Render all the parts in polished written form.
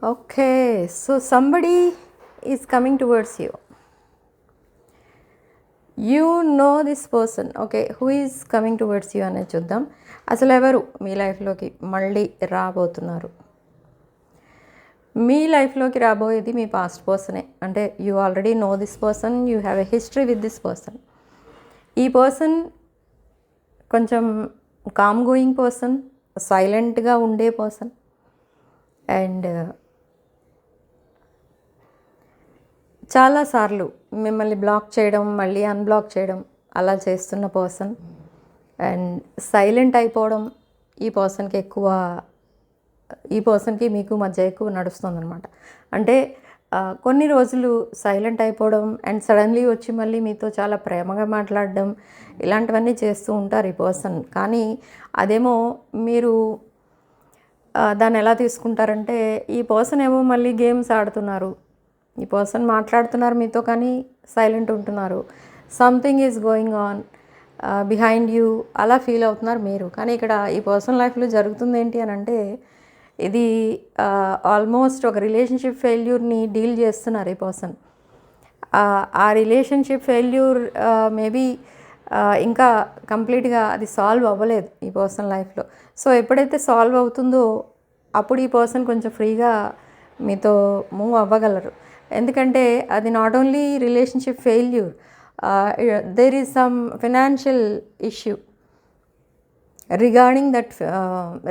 Okay, so somebody is coming towards you. You know this person, okay, who is coming towards you అనేది చూద్దాం. అసలు ఎవరు మీ లైఫ్లోకి మళ్ళీ రాబోతున్నారు? మీ లైఫ్లోకి రాబోయేది మీ పాస్ట్ పర్సనే. అంటే you already know this person, you have a history with this person. ఈ పర్సన్ కొంచెం కామ్ గోయింగ్ పర్సన్, సైలెంట్గా ఉండే పర్సన్ అండ్ చాలాసార్లు మిమ్మల్ని బ్లాక్ చేయడం, మళ్ళీ అన్బ్లాక్ చేయడం అలా చేస్తున్న పర్సన్ అండ్ సైలెంట్ అయిపోవడం ఈ పర్సన్కి మీకు మధ్య ఎక్కువ నడుస్తుందన్నమాట. అంటే కొన్ని రోజులు సైలెంట్ అయిపోవడం అండ్ సడన్లీ వచ్చి మళ్ళీ మీతో చాలా ప్రేమగా మాట్లాడడం ఇలాంటివన్నీ చేస్తూ ఉంటారు ఈ పర్సన్. కానీ అదేమో మీరు దాన్ని ఎలా తీసుకుంటారంటే, ఈ పర్సన్ ఏమో మళ్ళీ గేమ్స్ ఆడుతున్నారు, ఈ పర్సన్ మాట్లాడుతున్నారు మీతో కానీ సైలెంట్ ఉంటున్నారు, something is going on behind you అలా ఫీల్ అవుతున్నారు మీరు. కానీ ఇక్కడ ఈ పర్సన్ లైఫ్లో జరుగుతుంది ఏంటి అని అంటే, ఇది ఆల్మోస్ట్ ఒక రిలేషన్షిప్ ఫెయిల్యూర్ని డీల్ చేస్తున్నారు ఈ పర్సన్. ఆ రిలేషన్షిప్ ఫెయిల్యూర్ మేబీ ఇంకా కంప్లీట్గా అది సాల్వ్ అవ్వలేదు ఈ పర్సన్ లైఫ్లో. సో ఎప్పుడైతే సాల్వ్ అవుతుందో అప్పుడు ఈ పర్సన్ కొంచెం ఫ్రీగా మీతో మూవ్ అవ్వగలరు. ఎందుకంటే అది not only relationship failure, there is some financial issue regarding that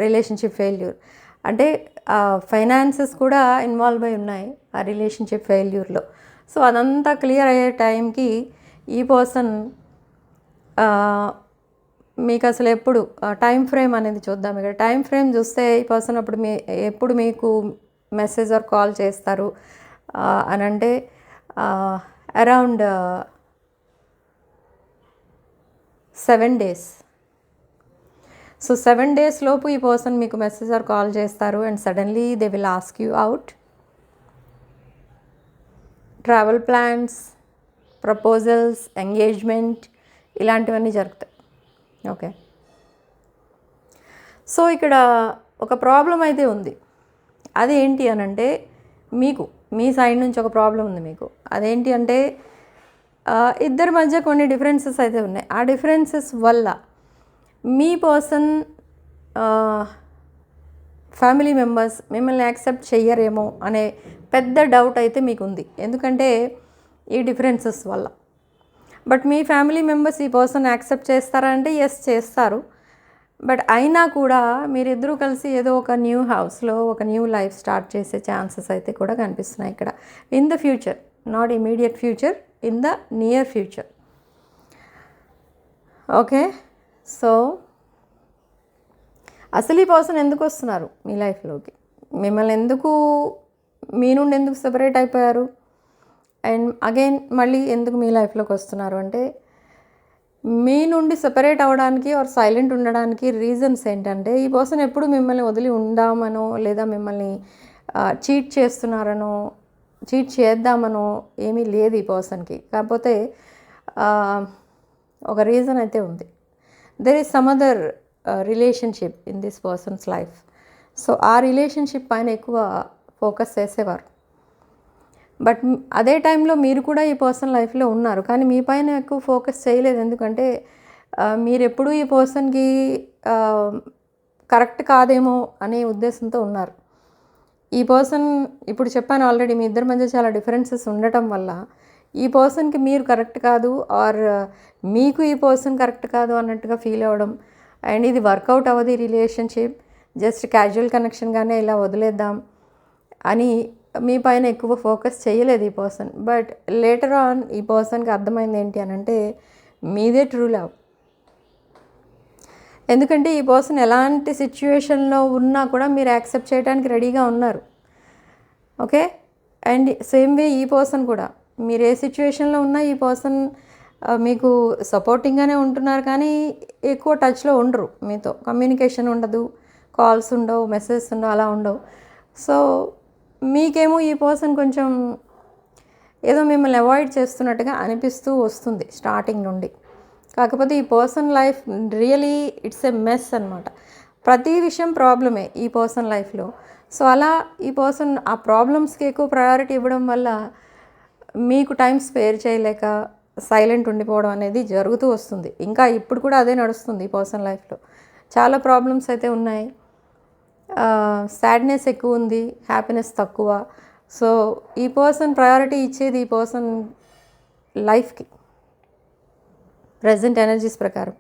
relationship failure. అంటే ఫైనాన్సెస్ కూడా ఇన్వాల్వ్ అయి ఉన్నాయి ఆ రిలేషన్షిప్ ఫెయిల్యూర్లో. సో అదంతా క్లియర్ అయ్యే టైంకి ఈ పర్సన్ మీకు అసలు ఎప్పుడు టైం ఫ్రేమ్ అనేది చూద్దాం. ఇక్కడ టైం ఫ్రేమ్ చూస్తే ఈ పర్సన్ ఎప్పుడు మీకు మెసేజ్ ఆర్ కాల్ చేస్తారు అని అంటే అరౌండ్ 7 days. సో 7 days లోపు ఈ పర్సన్ మీకు మెసేజ్ ఆర్ కాల్ చేస్తారు and suddenly they will ask you out. Travel plans, proposals, engagement ఇలాంటివన్నీ జరుగుతాయి. ఓకే, సో ఇక్కడ ఒక ప్రాబ్లం అయితే ఉంది. అదేంటి అని అంటే, మీ సైడ్ నుంచి ఒక ప్రాబ్లం ఉంది మీకు. అదేంటి అంటే, ఇద్దరి మధ్య కొన్ని డిఫరెన్సెస్ అయితే ఉన్నాయి. ఆ డిఫరెన్సెస్ వల్ల మీ పర్సన్ ఫ్యామిలీ మెంబర్స్ మిమ్మల్ని యాక్సెప్ట్ చెయ్యరేమో అనే పెద్ద డౌట్ అయితే మీకు ఉంది. ఎందుకంటే ఈ డిఫరెన్సెస్ వల్ల. బట్ మీ ఫ్యామిలీ మెంబర్స్ ఈ పర్సన్ యాక్సెప్ట్ చేస్తారా అంటే ఎస్ చేస్తారు. బట్ అయినా కూడా మీరిద్దరూ కలిసి ఏదో ఒక న్యూ హౌస్లో ఒక న్యూ లైఫ్ స్టార్ట్ చేసే ఛాన్సెస్ అయితే కూడా కనిపిస్తున్నాయి ఇక్కడ. In the future, not immediate future, in the near future. Okay, so అసలు ఈ పర్సన్ ఎందుకు వస్తున్నారు మీ లైఫ్లోకి, మిమ్మల్ని మీ నుండి ఎందుకు సెపరేట్ అయిపోయారు అండ్ అగైన్ మళ్ళీ ఎందుకు మీ లైఫ్లోకి వస్తున్నారు అంటే, మీ నుండి సెపరేట్ అవ్వడానికి ఆర్ సైలెంట్ ఉండడానికి రీజన్స్ ఏంటంటే, ఈ పర్సన్ ఎప్పుడు మిమ్మల్ని వదిలి ఉందామనో లేదా మిమ్మల్ని చీట్ చేస్తున్నారనో చీట్ చేద్దామనో ఏమీ లేదు ఈ పర్సన్కి. కాకపోతే ఒక రీజన్ అయితే ఉంది. There is some other relationship in this persons life. So ఆ రిలేషన్షిప్ పైన ఎక్కువ ఫోకస్ చేసేవారు. బట్ అదే టైంలో మీరు కూడా ఈ పర్సన్ లైఫ్లో ఉన్నారు, కానీ మీ పైన ఎక్కువ ఫోకస్ చేయలేదు. ఎందుకంటే మీరు ఎప్పుడూ ఈ పర్సన్కి కరెక్ట్ కాదేమో అనే ఉద్దేశంతో ఉన్నారు. ఈ పర్సన్ ఇప్పుడు చెప్పాను ఆల్రెడీ, మీ ఇద్దరి మధ్య చాలా డిఫరెన్సెస్ ఉండటం వల్ల ఈ పర్సన్కి మీరు కరెక్ట్ కాదు ఆర్ మీకు ఈ పర్సన్ కరెక్ట్ కాదు అన్నట్టుగా ఫీల్ అవ్వడం అండ్ ఇది వర్కౌట్ అవ్వదు ఈ రిలేషన్షిప్, జస్ట్ క్యాజువల్ కనెక్షన్గానే ఇలా వదిలేద్దాం అని మీ పైన ఎక్కువ ఫోకస్ చేయలేదు ఈ పర్సన్. బట్ లేటర్ ఆన్ ఈ పర్సన్కి అర్థమైంది ఏంటి అని అంటే, మీదే ట్రూ లవ్. ఎందుకంటే ఈ పర్సన్ ఎలాంటి సిచ్యువేషన్లో ఉన్నా కూడా మీరు యాక్సెప్ట్ చేయడానికి రెడీగా ఉన్నారు. ఓకే, అండ్ సేమ్ వే ఈ పర్సన్ కూడా మీరు ఏ సిచ్యువేషన్లో ఉన్నా ఈ పర్సన్ మీకు సపోర్టింగ్గానే ఉంటున్నారు, కానీ ఎక్కువ టచ్లో ఉండరు, మీతో కమ్యూనికేషన్ ఉండదు, కాల్స్ ఉండవు, మెసేజెస్ ఉండవు, అలా ఉండవు. సో మీకేమో ఈ పర్సన్ కొంచెం ఏదో మిమ్మల్ని అవాయిడ్ చేస్తున్నట్టుగా అనిపిస్తూ వస్తుంది స్టార్టింగ్ నుండి. కాకపోతే ఈ person life really it's a mess అనమాట. ప్రతి విషయం ప్రాబ్లమే ఈ పర్సన్ లైఫ్లో. సో అలా ఈ పర్సన్ ఆ ప్రాబ్లమ్స్కి ఎక్కువ ప్రయారిటీ ఇవ్వడం వల్ల మీకు టైం స్పేర్ చేయలేక సైలెంట్ ఉండిపోవడం అనేది జరుగుతూ వస్తుంది. ఇంకా ఇప్పుడు కూడా అదే నడుస్తుంది ఈ పర్సన్ లైఫ్లో. చాలా ప్రాబ్లమ్స్ అయితే ఉన్నాయి. సాడ్నెస్ ఎక్కువ ఉంది, హ్యాపీనెస్ తక్కువ. సో ఈ పర్సన్ ప్రయారిటీ ఇచ్చేది ఈ పర్సన్ లైఫ్కి ప్రజెంట్ ఎనర్జీస్ ప్రకారం.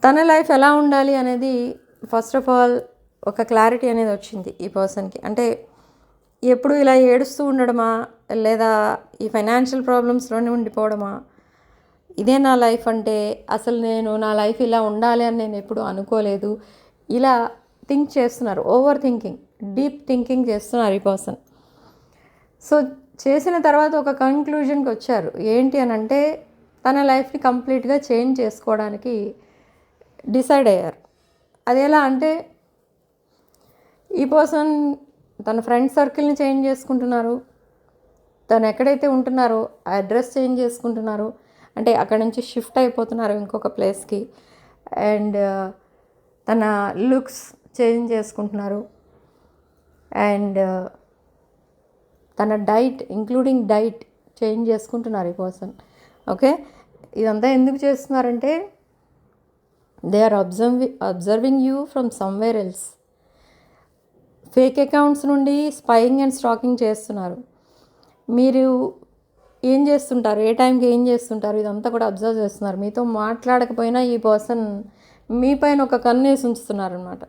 తన లైఫ్ ఎలా ఉండాలి అనేది ఫస్ట్ ఆఫ్ ఆల్ ఒక క్లారిటీ అనేది వచ్చింది ఈ పర్సన్కి. అంటే ఎప్పుడు ఇలా ఏడుస్తూ ఉండడమా, లేదా ఈ ఫైనాన్షియల్ ప్రాబ్లమ్స్లోనే ఉండిపోవడమా, ఇదే నా లైఫ్ అంటే, అసలు నేను నా లైఫ్ ఇలా ఉండాలి అని నేను ఎప్పుడు అనుకోలేదు, ఇలా థింక్ చేస్తున్నారు. ఓవర్ థింకింగ్, డీప్ థింకింగ్ చేస్తున్నారు ఈ పర్సన్. సో చేసిన తర్వాత ఒక కన్క్లూజన్కి వచ్చారు. ఏంటి అని అంటే, తన లైఫ్ని కంప్లీట్గా చేంజ్ చేసుకోవడానికి డిసైడ్ అయ్యారు. అది ఎలా అంటే, ఈ పర్సన్ తన ఫ్రెండ్ సర్కిల్ని చేంజ్ చేసుకుంటున్నారు. తను ఎక్కడైతే ఉంటున్నారో ఆ అడ్రస్ చేంజ్ చేసుకుంటున్నారు. అంటే అక్కడ నుంచి షిఫ్ట్ అయిపోతున్నారు ఇంకొక ప్లేస్కి. అండ్ తన లుక్స్ చేంజ్ చేసుకుంటున్నారు. అండ్ తన డైట్, ఇంక్లూడింగ్ డైట్ చేంజ్ చేసుకుంటున్నారు ఈ పర్సన్. ఓకే, ఇదంతా ఎందుకు చేస్తున్నారంటే, they are observing you from somewhere else. Fake accounts నుండి స్పైయింగ్ అండ్ స్టాకింగ్ చేస్తున్నారు. మీరు ఏం చేస్తుంటారు, ఏ టైంకి ఏం చేస్తుంటారు, ఇదంతా కూడా అబ్జర్వ్ చేస్తున్నారు. మీతో మాట్లాడకపోయినా ఈ పర్సన్ మీ పైన ఒక కన్నేసి ఉంచుతున్నారు అనమాట.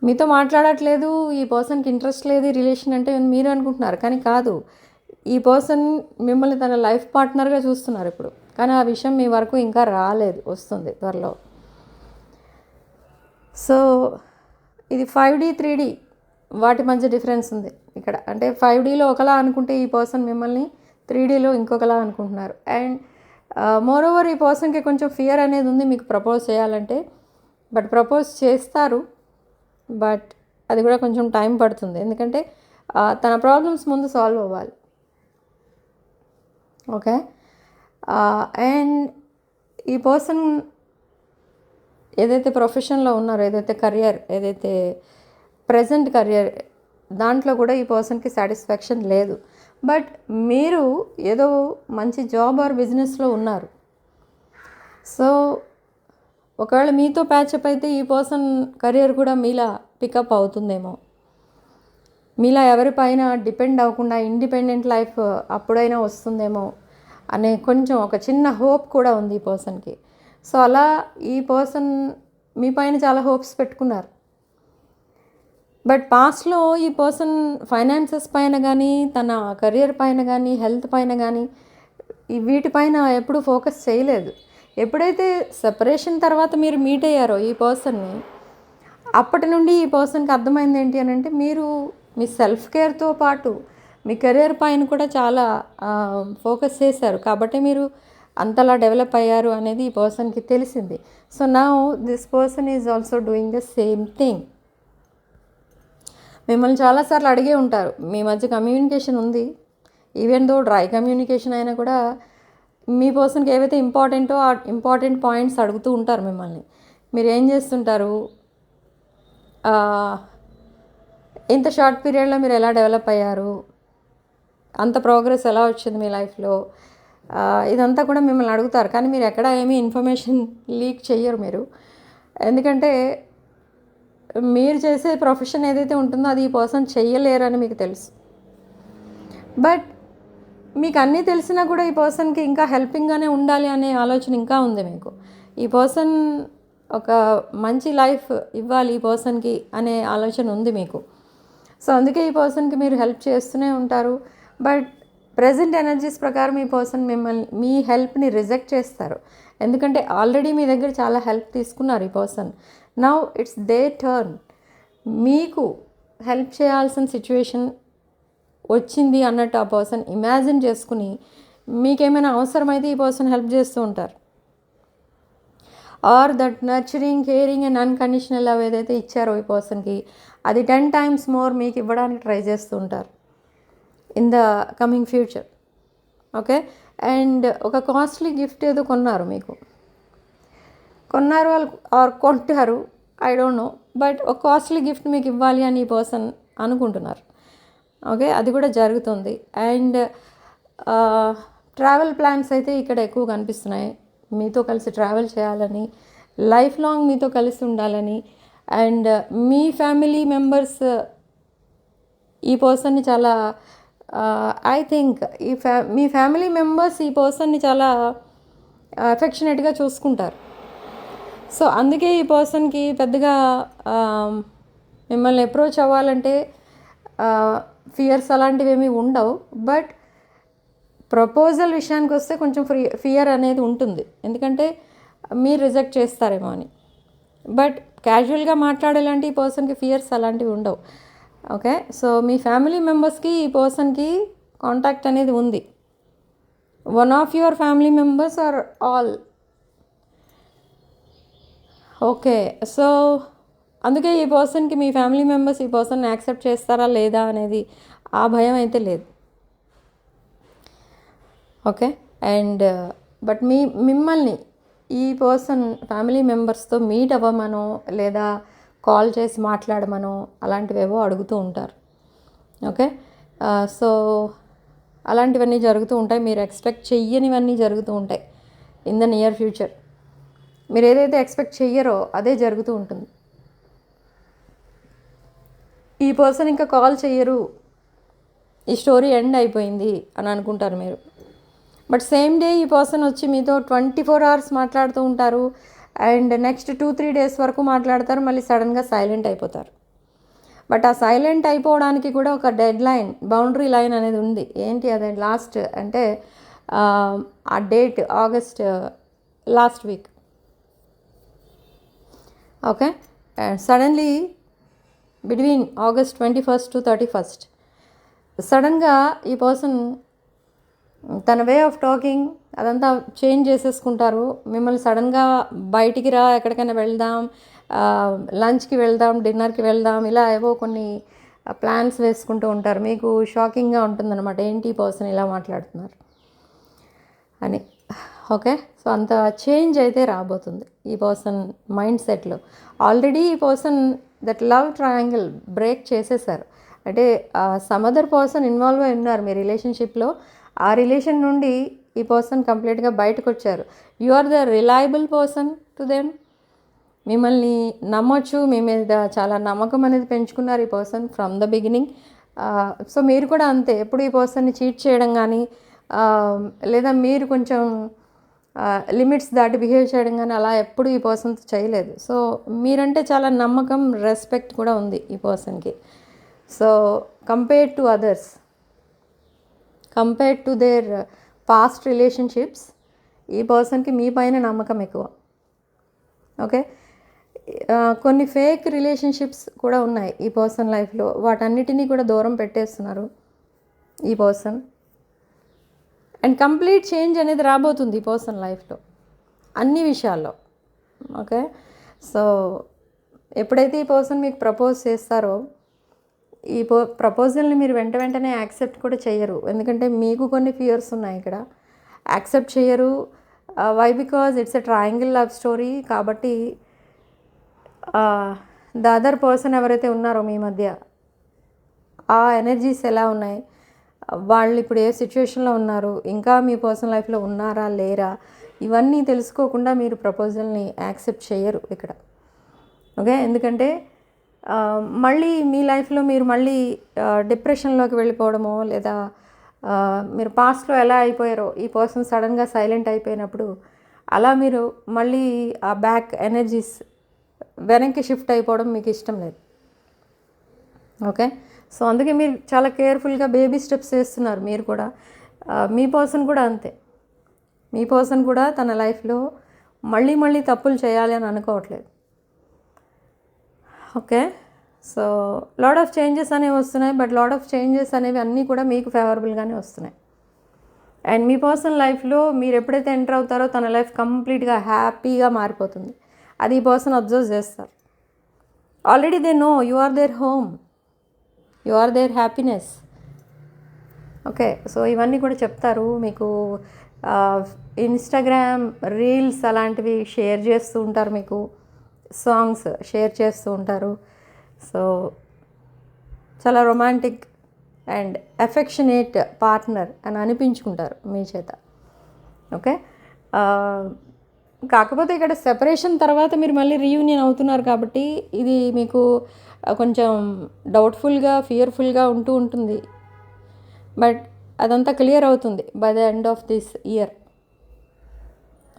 మీతో మాట్లాడట్లేదు, ఈ పర్సన్కి ఇంట్రెస్ట్ లేదు ఈ రిలేషన్ అంటే మీరు అనుకుంటున్నారు, కానీ కాదు. ఈ పర్సన్ మిమ్మల్ని తన లైఫ్ పార్ట్నర్గా చూస్తున్నారు ఇప్పుడు. కానీ ఆ విషయం మీ వరకు ఇంకా రాలేదు, వస్తుంది త్వరలో. సో ఇది 5D 3D వాటి మధ్య డిఫరెన్స్ ఉంది ఇక్కడ. అంటే 5Dలో ఒకలా అనుకుంటే ఈ పర్సన్ మిమ్మల్ని 3Dలో ఇంకొకలా అనుకుంటున్నారు. అండ్ మోరోవర్ ఈ పర్సన్కి కొంచెం ఫియర్ అనేది ఉంది మీకు ప్రపోజ్ చేయాలంటే. బట్ ప్రపోజ్ చేస్తారు, బట్ అది కూడా కొంచెం టైం పడుతుంది. ఎందుకంటే తన ప్రాబ్లమ్స్ ముందు సాల్వ్ అవ్వాలి. ఓకే, అండ్ ఈ పర్సన్ ఏదైతే ప్రొఫెషన్లో ఉన్నారో, ఏదైతే కెరియర్, ఏదైతే ప్రజెంట్ కెరియర్, దాంట్లో కూడా ఈ పర్సన్కి సాటిస్ఫాక్షన్ లేదు. బట్ మీరు ఏదో మంచి జాబ్ ఆర్ బిజినెస్లో ఉన్నారు. సో ఒకవేళ మీతో ప్యాచప్ అయితే ఈ పర్సన్ కెరియర్ కూడా మీలా పికప్ అవుతుందేమో. మీలా ఎవరిపైన డిపెండ్ అవ్వకుండా ఇండిపెండెంట్ లైఫ్ అప్పుడైనా వస్తుందేమో అనే కొంచెం ఒక చిన్న హోప్ కూడా ఉంది ఈ పర్సన్కి. సో అలా ఈ పర్సన్ మీ పైన చాలా హోప్స్ పెట్టుకున్నారు. బట్ పాస్ట్లో ఈ పర్సన్ ఫైనాన్సెస్ పైన కానీ, తన కెరియర్ పైన కానీ, హెల్త్ పైన కానీ, వీటిపైన ఎప్పుడు ఫోకస్ చేయలేదు. ఎప్పుడైతే సెపరేషన్ తర్వాత మీరు మీట్ అయ్యారో ఈ పర్సన్ని, అప్పటి నుండి ఈ పర్సన్కి అర్థమైంది ఏంటి అని అంటే, మీరు మీ సెల్ఫ్ కేర్తో పాటు మీ కెరియర్ పైన కూడా చాలా ఫోకస్ చేశారు. కాబట్టి మీరు అంతలా డెవలప్ అయ్యారు అనేది ఈ పర్సన్కి తెలిసింది. So now this person is also doing the same thing. మిమ్మల్ని చాలాసార్లు అడిగే ఉంటారు, మీ మధ్య కమ్యూనికేషన్ ఉంది, ఈవెన్ దో డ్రై కమ్యూనికేషన్ అయినా కూడా మీ పర్సన్కి ఏవైతే ఇంపార్టెంటో ఆ ఇంపార్టెంట్ పాయింట్స్ అడుగుతూ ఉంటారు మిమ్మల్ని. మీరు ఏం చేస్తుంటారు, ఇంత షార్ట్ పీరియడ్లో మీరు ఎలా డెవలప్ అయ్యారు, అంత ప్రోగ్రెస్ ఎలా వచ్చింది మీ లైఫ్లో, ఇదంతా కూడా మిమ్మల్ని అడుగుతారు. కానీ మీరు ఎక్కడ ఏమీ ఇన్ఫర్మేషన్ లీక్ చెయ్యరు మీరు. ఎందుకంటే మీరు చేసే ప్రొఫెషన్ ఏదైతే ఉంటుందో అది ఈ పర్సన్ చెయ్యలేరని మీకు తెలుసు. బట్ మీకు అన్నీ తెలిసినా కూడా ఈ పర్సన్కి ఇంకా హెల్పింగ్గానే ఉండాలి అనే ఆలోచన ఇంకా ఉంది మీకు. ఈ పర్సన్ ఒక మంచి లైఫ్ ఇవ్వాలి ఈ పర్సన్కి అనే ఆలోచన ఉంది మీకు. సో అందుకే ఈ పర్సన్కి మీరు హెల్ప్ చేస్తూనే ఉంటారు. బట్ ప్రజెంట్ ఎనర్జీస్ ప్రకారం ఈ పర్సన్ మిమ్మల్ని, మీ హెల్ప్ని రిజెక్ట్ చేస్తారు. ఎందుకంటే ఆల్రెడీ మీ దగ్గర చాలా హెల్ప్ తీసుకున్నారు ఈ person. Now it's they turn. మీకు హెల్ప్ చేయాల్సిన సిచ్యువేషన్ వచ్చింది అన్నట్టు ఆ పర్సన్ ఇమాజిన్ చేసుకుని మీకేమైనా అవసరమైతే ఈ పర్సన్ హెల్ప్ చేస్తూ ఉంటారు. Or that nurturing, caring and unconditional love ఏదైతే ఇచ్చారో ఈ పర్సన్కి, అది 10 times మోర్ మీకు ఇవ్వడానికి ట్రై చేస్తూ ఉంటారు in the coming future. Okay, and ఒక కాస్ట్లీ గిఫ్ట్ ఏదో కొన్నారు మీకు. కొన్నారు వాళ్ళు ఆర్ కొంటారు, ఐ డోంట్ నో. బట్ ఒక కాస్ట్లీ గిఫ్ట్ మీకు ఇవ్వాలి అని ఈ పర్సన్ అనుకుంటున్నారు. ఓకే, అది కూడా జరుగుతుంది. అండ్ ట్రావెల్ ప్లాన్స్ అయితే ఇక్కడ ఎక్కువ కనిపిస్తున్నాయి. మీతో కలిసి ట్రావెల్ చేయాలని, లైఫ్ లాంగ్ మీతో కలిసి ఉండాలని. అండ్ మీ ఫ్యామిలీ మెంబర్స్ ఈ పర్సన్ని చాలా I think me family members ఈ పర్సన్ని చాలా అఫెక్షనేట్గా చూసుకుంటారు. సో అందుకే ఈ పర్సన్కి పెద్దగా మిమ్మల్ని అప్రోచ్ అవ్వాలంటే ఫియర్స్ అలాంటివి ఏమీ ఉండవు. బట్ ప్రపోజల్ విషయానికి వస్తే కొంచెం ఫియర్ అనేది ఉంటుంది, ఎందుకంటే మీరు రిజెక్ట్ చేస్తారేమో అని. బట్ క్యాజువల్గా మాట్లాడేలాంటి ఈ పర్సన్కి ఫియర్స్ అలాంటివి ఉండవు. ఓకే, సో మీ ఫ్యామిలీ మెంబర్స్కి ఈ పర్సన్కి కాంటాక్ట్ అనేది ఉంది. One of your family members or all. Okay, so అందుకే ఈ పర్సన్కి మీ ఫ్యామిలీ మెంబర్స్ ఈ పర్సన్ని యాక్సెప్ట్ చేస్తారా లేదా అనేది ఆ భయం అయితే లేదు. ఓకే, అండ్ బట్ మిమ్మల్ని ఈ పర్సన్ ఫ్యామిలీ మెంబర్స్తో మీట్ అవ్వమనో లేదా కాల్ చేసి మాట్లాడమనో అలాంటివేవో అడుగుతూ ఉంటారు. ఓకే, సో అలాంటివన్నీ జరుగుతూ ఉంటాయి. మీరు ఎక్స్పెక్ట్ చెయ్యనివన్నీ జరుగుతూ ఉంటాయి ఇన్ ద నియర్ ఫ్యూచర్. మీరు ఏదైతే ఎక్స్పెక్ట్ చెయ్యరో అదే జరుగుతూ ఉంటుంది. ఈ పర్సన్ ఇంకా కాల్ చెయ్యరు, ఈ స్టోరీ ఎండ్ అయిపోయింది అని అనుకుంటారు మీరు. బట్ సేమ్ డే ఈ పర్సన్ వచ్చి మీతో 24 hours మాట్లాడుతూ ఉంటారు. అండ్ నెక్స్ట్ 2-3 days వరకు మాట్లాడతారు, మళ్ళీ సడన్గా సైలెంట్ అయిపోతారు. బట్ ఆ సైలెంట్ అయిపోవడానికి కూడా ఒక డెడ్ లైన్, బౌండరీ లైన్ అనేది ఉంది. ఏంటి అదే? లాస్ట్ అంటే ఆ date August last week. Okay, and suddenly between August 21st to 31st సడన్గా ఈ పర్సన్ తన వే ఆఫ్ టాకింగ్ అదంతా చేంజ్ చేసేసుకుంటారు. మిమ్మల్ని సడన్గా బయటికి రా, ఎక్కడికైనా వెళ్దాం, లంచ్కి వెళ్దాం, డిన్నర్కి వెళ్దాం, ఇలా ఏవో కొన్ని ప్లాన్స్ వేసుకుంటూ ఉంటారు. మీకు షాకింగ్గా ఉంటుందన్నమాట, ఏంటి ఈ పర్సన్ ఇలా మాట్లాడుతున్నారు అని. ఓకే, సో అంత చేంజ్ అయితే రాబోతుంది ఈ పర్సన్ మైండ్ సెట్లో. ఆల్రెడీ ఈ person that love triangle break చేసేసారు. అంటే సమ్ అదర్ పర్సన్ ఇన్వాల్వ్ అయి ఉన్నారు మీ రిలేషన్షిప్లో. ఆ రిలేషన్ నుండి ఈ పర్సన్ కంప్లీట్గా బయటకు వచ్చారు. You are the reliable person to them. మిమ్మల్ని నమ్మొచ్చు, మీ మీద చాలా నమ్మకం అనేది పెంచుకున్నారు ఈ person from the beginning. So మీరు కూడా అంతే. ఎప్పుడు ఈ పర్సన్ని చీట్ చేయడం కానీ లేదా మీరు కొంచెం లిమిట్స్ దాటి బిహేవ్ చేయడం కానీ అలా ఎప్పుడు ఈ పర్సన్తో చేయలేదు. సో మీరంటే చాలా నమ్మకం, రెస్పెక్ట్ కూడా ఉంది ఈ పర్సన్కి. So compared to others, compared to their past relationships, ఈ పర్సన్కి మీ పైన నమ్మకం ఎక్కువ. ఓకే, కొన్ని ఫేక్ రిలేషన్షిప్స్ కూడా ఉన్నాయి ఈ పర్సన్ లైఫ్లో. వాటన్నిటినీ కూడా దూరం పెట్టేస్తున్నారు ఈ పర్సన్. అండ్ కంప్లీట్ చేంజ్ అనేది రాబోతుంది ఈ పర్సన్ లైఫ్లో అన్ని విషయాల్లో. ఓకే, సో ఎప్పుడైతే ఈ పర్సన్ మీకు ప్రపోజ్ చేస్తారో ఈ ప్రపోజల్ని మీరు వెంటనే యాక్సెప్ట్ కూడా చేయరు. ఎందుకంటే మీకు కొన్ని ఫియర్స్ ఉన్నాయి ఇక్కడ. యాక్సెప్ట్ చేయరు. Why? Because it's a triangle love story. కాబట్టి ద అదర్ పర్సన్ ఎవరైతే ఉన్నారో మీ మధ్య ఆ ఎనర్జీస్ ఎలా ఉన్నాయి, వాళ్ళు ఇప్పుడు ఏ సిచ్యువేషన్లో ఉన్నారు, ఇంకా మీ పర్సనల్ లైఫ్లో ఉన్నారా లేరా, ఇవన్నీ తెలుసుకోకుండా మీరు ప్రపోజల్ని యాక్సెప్ట్ చేయరు ఇక్కడ. ఓకే, ఎందుకంటే మళ్ళీ మీ లైఫ్లో మీరు మళ్ళీ డిప్రెషన్లోకి వెళ్ళిపోవడమో లేదా మీరు పాస్ట్లో ఎలా అయిపోయారో ఈ పర్సన్ సడన్గా సైలెంట్ అయిపోయినప్పుడు అలా మీరు మళ్ళీ ఆ బ్యాక్ ఎనర్జీస్ వెనక్కి షిఫ్ట్ అయిపోవడం మీకు ఇష్టం లేదు. ఓకే, సో అందుకే మీరు చాలా కేర్ఫుల్గా బేబీ స్టెప్స్ వేస్తున్నారు. మీరు కూడా మీ పర్సన్ కూడా అంతే. మీ పర్సన్ కూడా తన లైఫ్లో మళ్ళీ తప్పులు చేయాలి అని అనుకోవట్లేదు. Okay, so lot of changes అనేవి వస్తున్నాయి. బట్ లాట్ ఆఫ్ చేంజెస్ అనేవి అన్నీ కూడా మీకు ఫేవరబుల్గానే వస్తున్నాయి. అండ్ మీ పర్సనల్ లైఫ్లో మీరు ఎప్పుడైతే ఎంటర్ అవుతారో తన లైఫ్ కంప్లీట్గా హ్యాపీగా మారిపోతుంది. అది ఈ పర్సన్ అబ్జర్వ్ చేస్తారు. Already they know you are their home, you are their happiness. Okay, so ఇవన్నీ కూడా చెప్తారు మీకు. ఇన్స్టాగ్రామ్ రీల్స్ అలాంటివి షేర్ చేస్తూ ఉంటారు, మీకు సాంగ్స్ షేర్ చేస్తూ ఉంటారు. సో చాలా రొమాంటిక్ అండ్ అఫెక్షనేట్ పార్ట్నర్ అని అనిపించుకుంటారు మీ చేత. ఓకే, కాకపోతే ఇక్కడ సెపరేషన్ తర్వాత మీరు మళ్ళీ రీయూనియన్ అవుతున్నారు కాబట్టి ఇది మీకు కొంచెం డౌట్ఫుల్గా, ఫియర్ఫుల్గా ఉంటూ ఉంటుంది. బట్ అదంతా క్లియర్ అవుతుంది by the end of this year.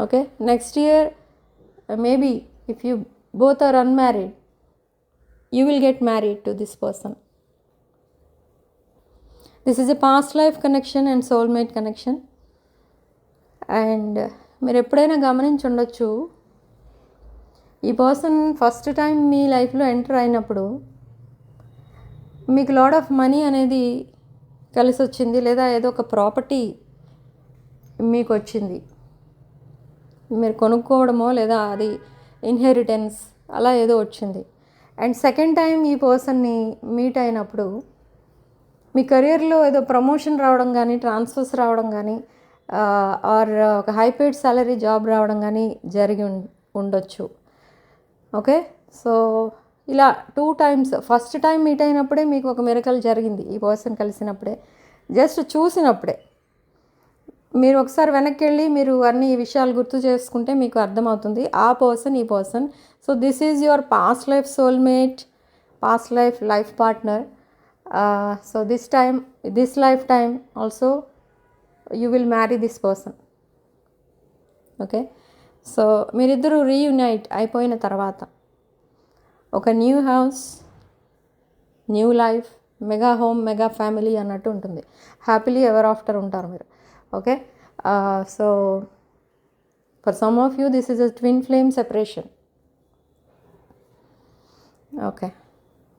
Okay, next year maybe if you both are unmarried, you will get married to this person. This is a past life connection and soulmate connection. And మీరు ఎప్పుడైనా గమనించి ఉండొచ్చు, ఈ person first time మీ లైఫ్లో enter అయినప్పుడు మీకు lot of money అనేది కలిసి వచ్చింది, లేదా ఏదో ఒక ప్రాపర్టీ మీకు వచ్చింది, మీరు కొనుక్కోవడమో లేదా అది ఇన్హెరిటెన్స్ అలా ఏదో వచ్చింది. అండ్ సెకండ్ టైం ఈ పర్సన్ని మీట్ అయినప్పుడు మీ కెరియర్లో ఏదో ప్రమోషన్ రావడం కానీ, ట్రాన్స్ఫర్స్ రావడం కానీ, ఆర్ ఒక హై పెయిడ్ సాలరీ జాబ్ రావడం కానీ జరిగి ఉండొచ్చు. ఓకే, సో ఇలా 2 times, ఫస్ట్ టైం మీట్ అయినప్పుడే మీకు ఒక మిరకల్ జరిగింది, ఈ పర్సన్ కలిసినప్పుడే, జస్ట్ చూసినప్పుడే. మీరు ఒకసారి వెనక్కి వెళ్ళి మీరు అన్ని విషయాలు గుర్తు చేసుకుంటే మీకు అర్థమవుతుంది ఆ పర్సన్, ఈ person. So this is your past life soulmate, past life partner. So this life time also you will marry this person. Okay, so మీరిద్దరూ రీయునైట్ అయిపోయిన తర్వాత ఒక new house, new life, mega home, mega family అన్నట్టు ఉంటుంది. Happily ever after ఉంటారు మీరు. Okay, so for some of you this is a twin flame separation. Okay,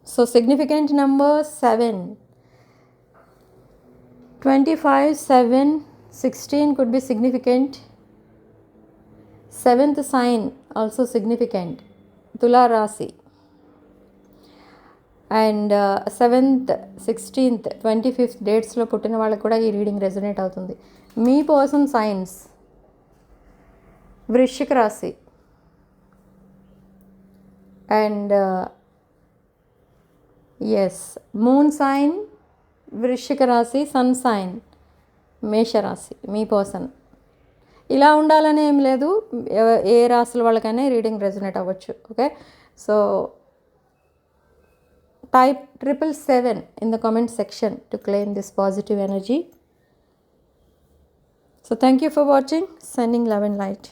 so significant number 7, 25, 7, 16 could be significant. 7th sign also significant, Tula Rasi. And 7th, 16th, 25th డేట్స్లో పుట్టిన వాళ్ళకు కూడా ఈ reading resonate అవుతుంది. మీ person science వృశ్చిక రాశి and yes moon sign వృశ్చిక రాశి, sun sign మేషరాశి. మీ పర్సన్ ఇలా ఉండాలని ఏం లేదు, ఏ రాశుల వాళ్ళకైనా రీడింగ్ రెజొనేట్ అవ్వచ్చు. Okay, so type 777 in the comment section to claim this positive energy. So thank you for watching. Sending love and light.